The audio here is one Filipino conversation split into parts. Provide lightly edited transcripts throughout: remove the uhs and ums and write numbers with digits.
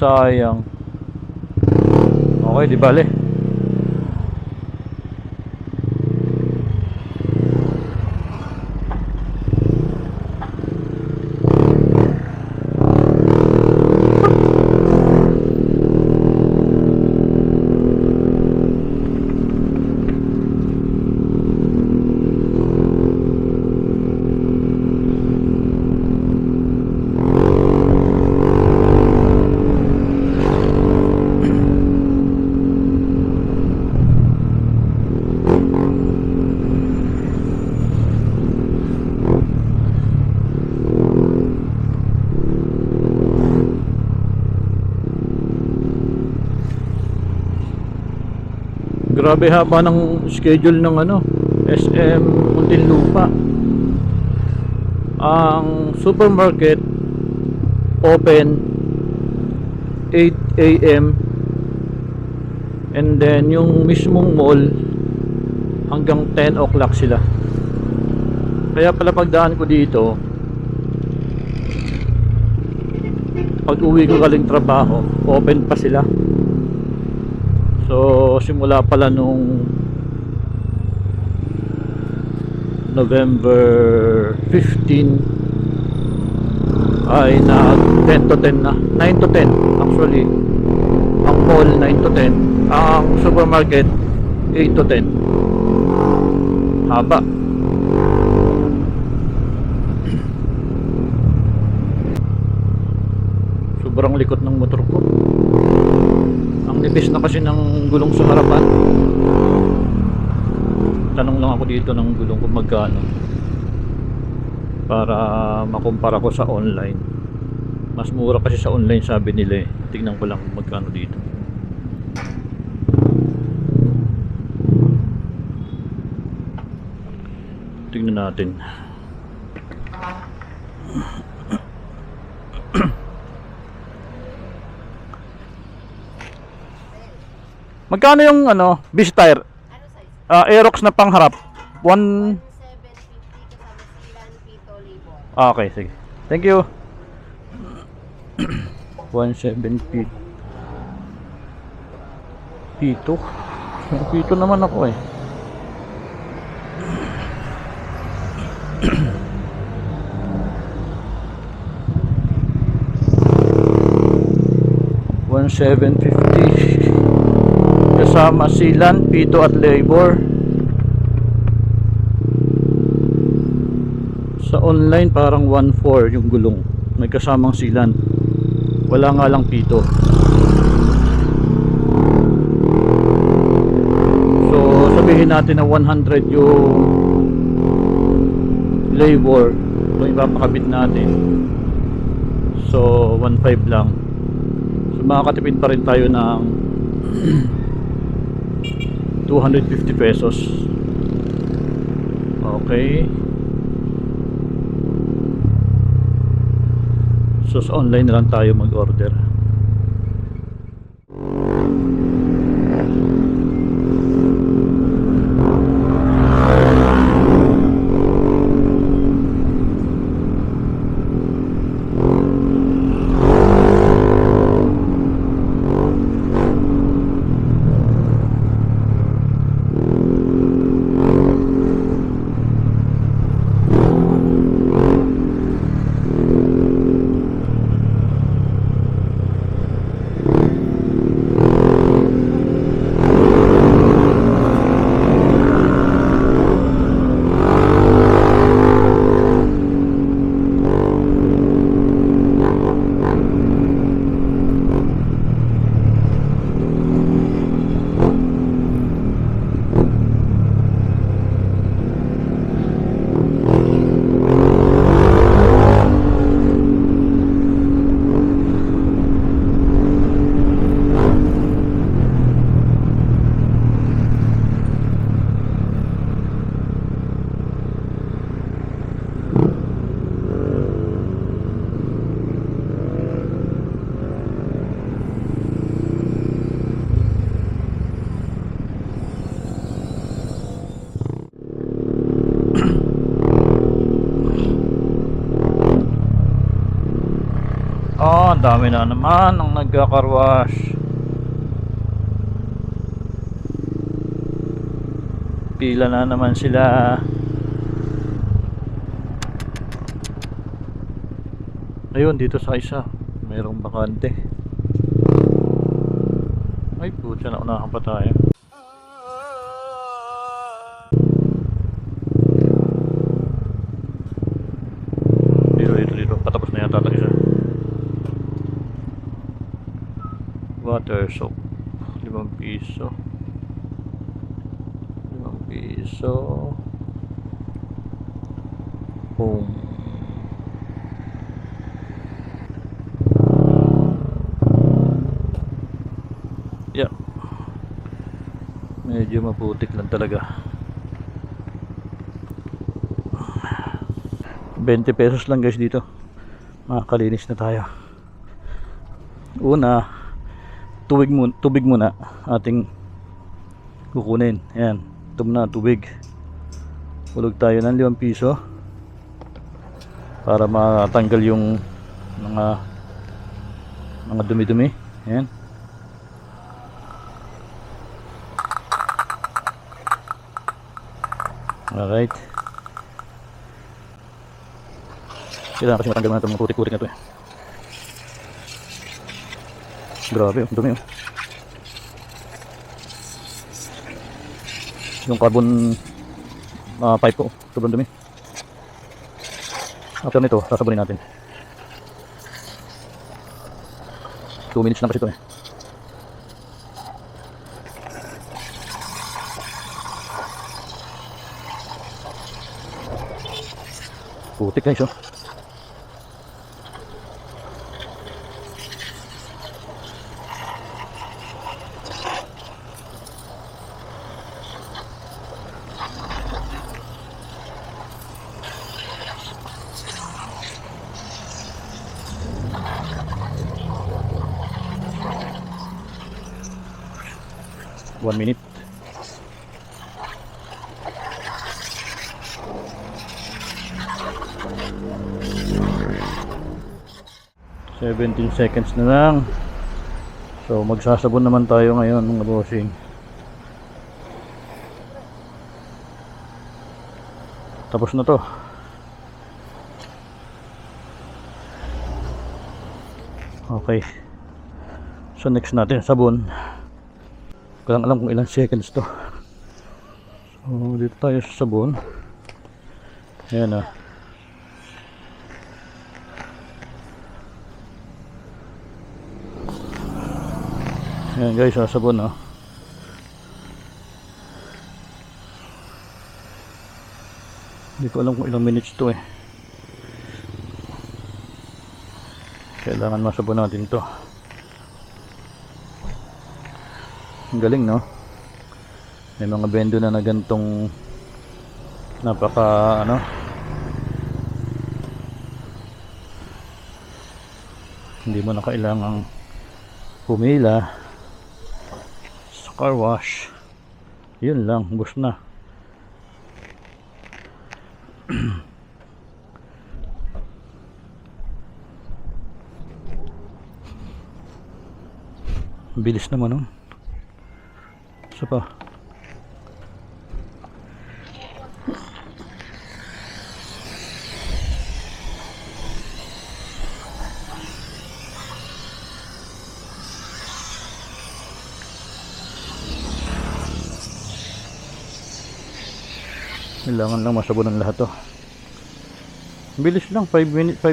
sayang. Okay, di bale. Grabe haba ng schedule ng SM Muntinlupa. Ang supermarket open 8 AM, and then yung mismong mall hanggang 10 o'clock sila. Kaya pala pagdaan ko dito, pag uwi ko galing trabaho, open pa sila. So simula pala nung November 15 ay na 10 to 10 na, 9 to 10 actually. Ang mall 9 to 10, ang supermarket 8 to 10. Haba. Sobrang likot ng motor ko. Ang nipis na kasi ng gulong sa harapan. Tanong lang ako dito ng gulong kung magkano, para makumpara ko sa online. Mas mura kasi sa online sabi nila eh. Tingnan ko lang kung magkano dito. Tingnan natin. Magkano yung beach tire? Aerox na pangharap. 1 750 kasama silan, pito, libo. Okay, sige. Thank you. 170. Pito. Pito naman ako eh. $1,750 kasama silan, pito at labor. Sa online parang 1,400 yung gulong, may kasamang silan, wala nga lang pito. So sabihin natin na 100 yung labor, so ipapakabit natin, so 1,500 lang. So makakatipid pa rin tayo ng 250 pesos. Okay. So sa online na lang tayo mag-order. Dami na naman ang nagkakarwash. Pila na naman sila. Ayun, dito sa isa mayroong bakante. Ay putya, naunahan pa tayo. Dito patapos na yata ito isa. Water soap, 5 piso. 5 piso. Home. Yeah. Medyo maputik lang talaga. 20 pesos lang guys dito. Makakalinis na tayo. Una, tubig muna ating kukunin. Ayan, ito na tubig. Hulog tayo ng 5 piso para matanggal yung mga dumi-dumi. Ayan. Alright. Kailangan kasi matanggal na itong mga putik-putik na ito eh. Grabe, ang dumi oh. Yung carbon pipe ko, sobrang dumi. After nito, sasabunin natin. 2 minutes lang kasi ito eh. Putik guys oh. One minute. Seventeen seconds na lang. So magsasabon naman tayo ngayon mga bossing. Tapos na to. Okay. So next natin sabon. Hindi ko lang alam kung ilang seconds to. So dito tayo sa sabon. Ayan ah. Ayan guys, sabon ah. Hindi ko alam kung ilang minutes to eh. Kailangan masabon natin to. Ang galing no. May mga bendo na gantong napaka ano, hindi mo na kailangang pumila sa car wash. Yun lang, bus na. Bilis naman no. Isa pa. Kailangan lang masabunan lahat to. Bilis lang, 5 minutes, 3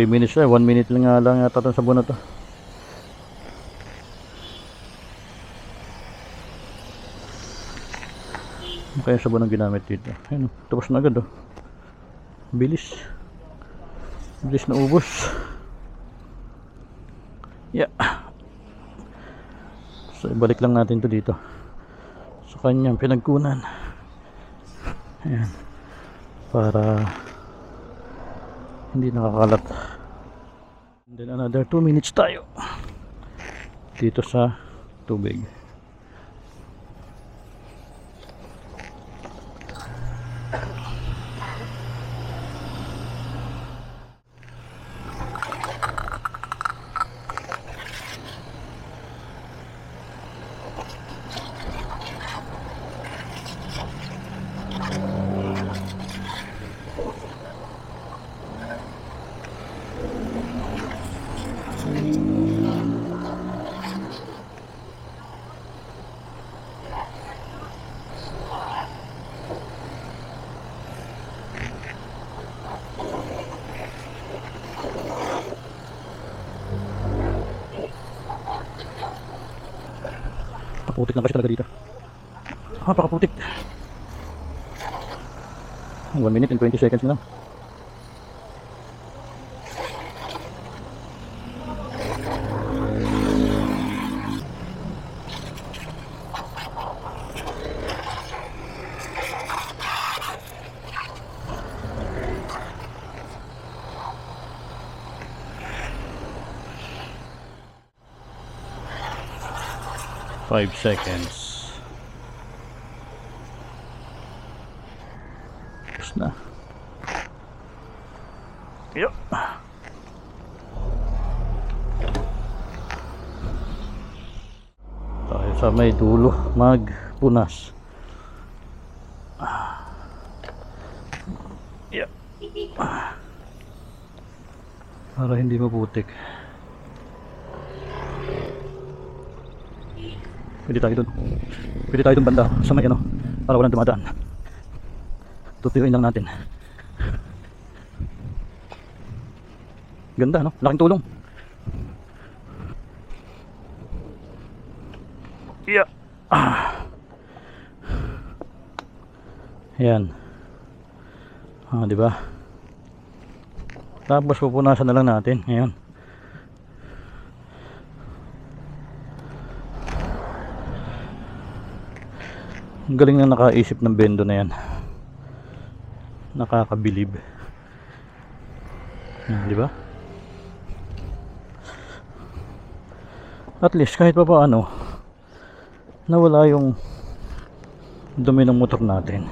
minutes na, 1 minute lang nga lang yata itong sabon na to. Kaya sabon ang ginamit dito. Ayun, tapos na agad oh. Bilis. Bilis na ubos. Yeah. So ibalik lang natin to dito sa kanyang pinagkunan. Ayan. Para hindi nakakalat. And then another 2 minutes tayo dito sa tubig. Paputik lang kasi talaga dito. Napakaputik. 1 minute and 20 seconds na lang. Five seconds. Tapos na. Yup. Tayo sa may dulo magpunas. Yup. Para hindi maputik. Pwede tayo dun. Pwede tayo dun banda sa may ano, para walang dumadaan. Tutuyuin lang natin. Ganda no? Laking tulong. Yeah. Yan. Di ba? Tapos pupunasan na lang natin ngayon. Ang galing na nakaisip ng bendo na yan. Nakakabilib. Di ba? At least kahit pa paano nawala yung dumi ng motor natin.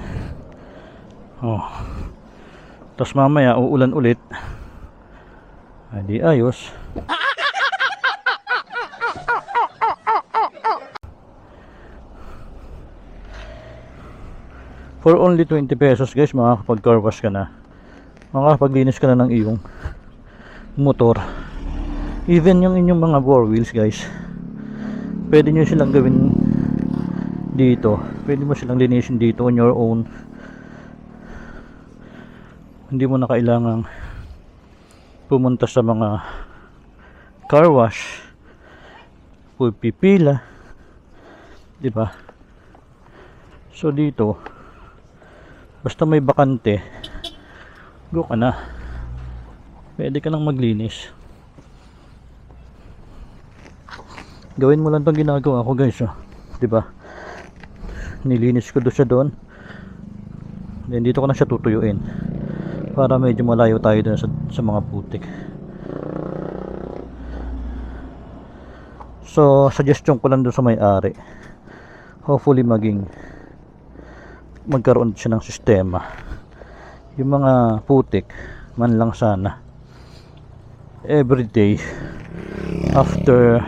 Tapos mamaya uulan ulit. Di ayos. For only 20 pesos guys, makakapag-car wash ka na. Makakapaglinis ka na ng iyong motor. Even yung inyong mga four wheels guys, pwede nyo silang gawin dito. Pwede mo silang linisin dito on your own. Hindi mo na kailangang pumunta sa mga car wash, pipila, diba? So dito, basta may bakante, go ka na. Pwede ka nang maglinis. Gawin mo lang itong ginagawa ko guys, diba? Nilinis ko doon siya doon. Then dito ko na siya tutuyuin para medyo malayo tayo doon sa mga putik. So suggestion ko lang doon sa may-ari, hopefully magkaroon siya ng sistema. Yung mga putik man lang sana everyday after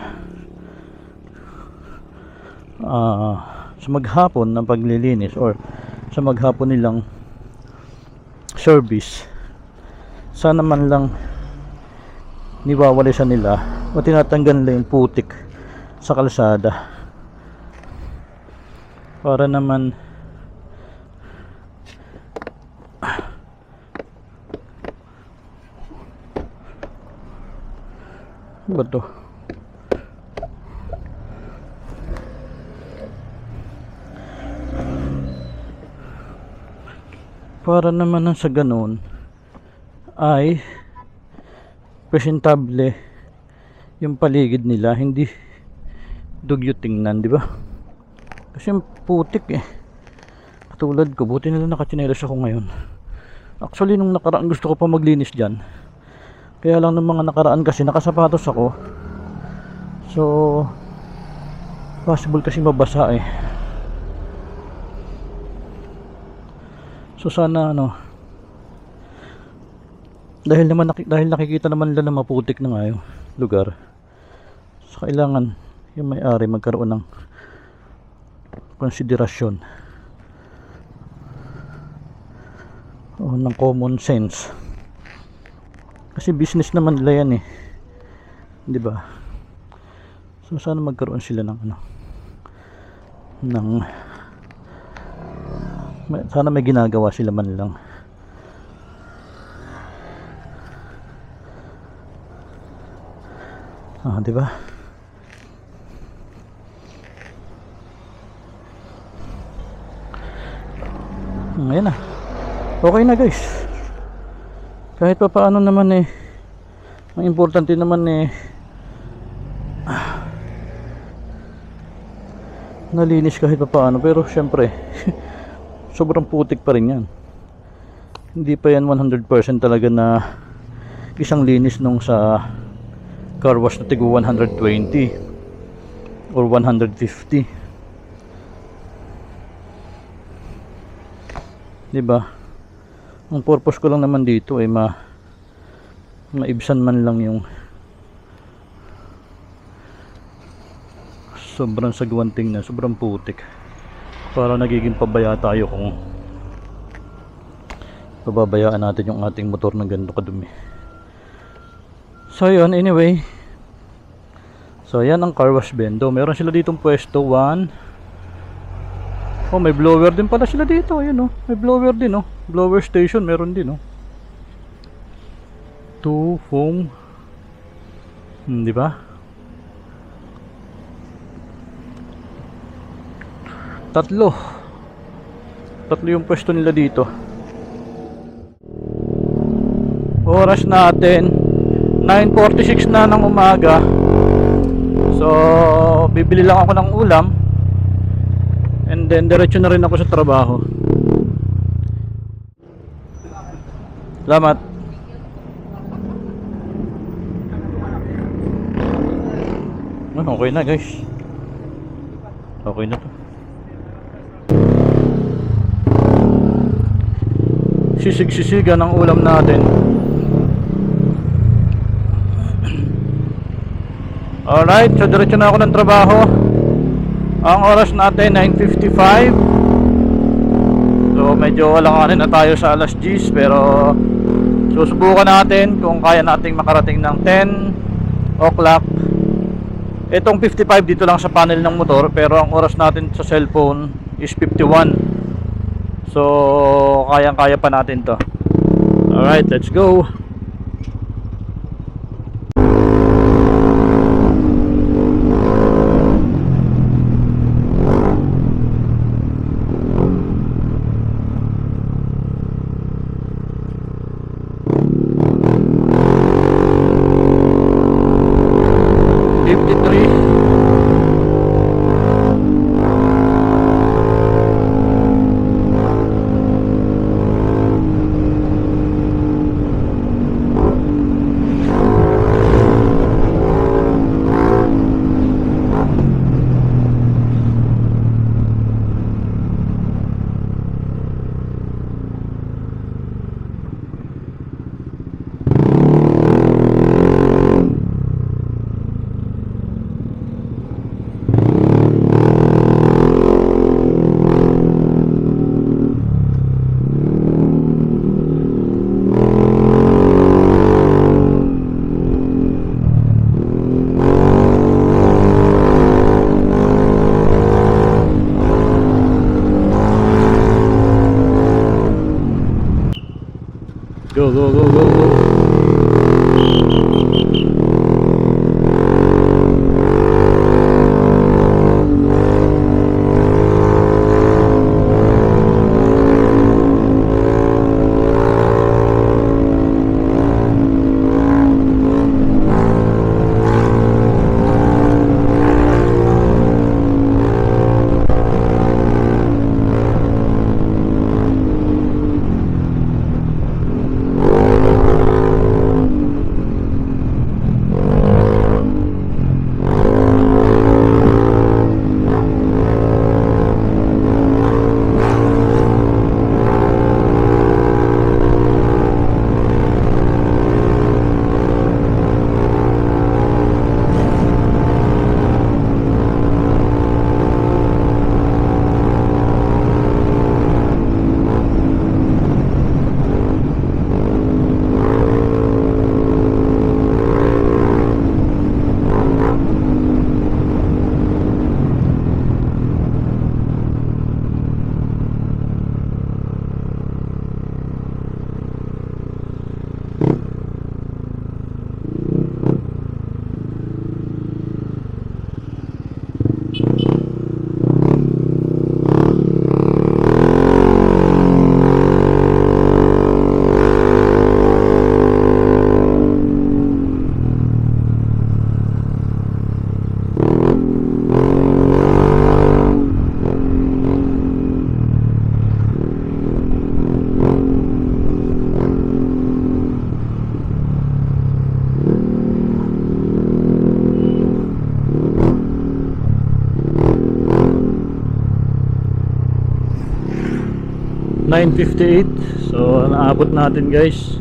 sa maghapon ng paglilinis or sa maghapon nilang service, sana man lang niwawalisan nila o tinatanggal nila yung putik sa kalsada para naman ba to? Para naman sa ganun ay presentable yung paligid nila, hindi dugyo tingnan, di ba? Kasi yung putik katulad ko, buti nila nakatsinelas ako ngayon. Actually nung nakaraan gusto ko pa maglinis dyan, kaya lang nung mga nakaraan kasi nakasapatos ako, so possible kasi mabasa So sana dahil nakikita naman nila na maputik na nga yung lugar, so kailangan yung may-ari magkaroon ng konsiderasyon o ng common sense, kasi business naman nila yan 'Di ba? So sana magkaroon sila ng ano, ng sana may ginagawa sila man lang. Ah, 'di ba? Ayan na. Okay na guys. Kahit pa paano naman eh, ang importante naman eh, nalinis kahit pa paano. Pero syempre sobrang putik pa rin yan. Hindi pa yan 100% talaga na isang linis nung sa car wash na tigo 120 or 150. Diba? Ang purpose ko lang naman dito ay maibsan man lang yung sobrang sagwan tingnan, sobrang putik. Para nagiging pabaya tayo kung pababayaan natin yung ating motor na ganito kadumi. So yun, anyway. So yan ang car wash Bendo. Meron sila ditong pwesto 1. Oh, may blower din pala sila dito. Ayun, oh. May blower din, oh. Blower station meron din, oh. 2 foam. Di ba? Tatlo yung pwesto nila dito. Oras natin 9:46 na ng umaga. So bibili lang ako ng ulam, and then diretso na rin ako sa trabaho. Salamat. Okay na guys. Okay na to. Sisig-sisigan ang ulam natin. Alright, so diretso na ako ng trabaho. Ang oras natin 9:55. So medyo walanganin na tayo sa alas 10, pero susubukan natin kung kaya nating makarating ng 10 o'clock. Itong 55 dito lang sa panel ng motor, pero ang oras natin sa cellphone is 51. So kayang-kaya pa natin to. Alright, let's go. Go, go, go, go, go. 9:58. So naabot natin guys.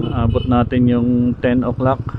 Naabot natin yung 10 o'clock.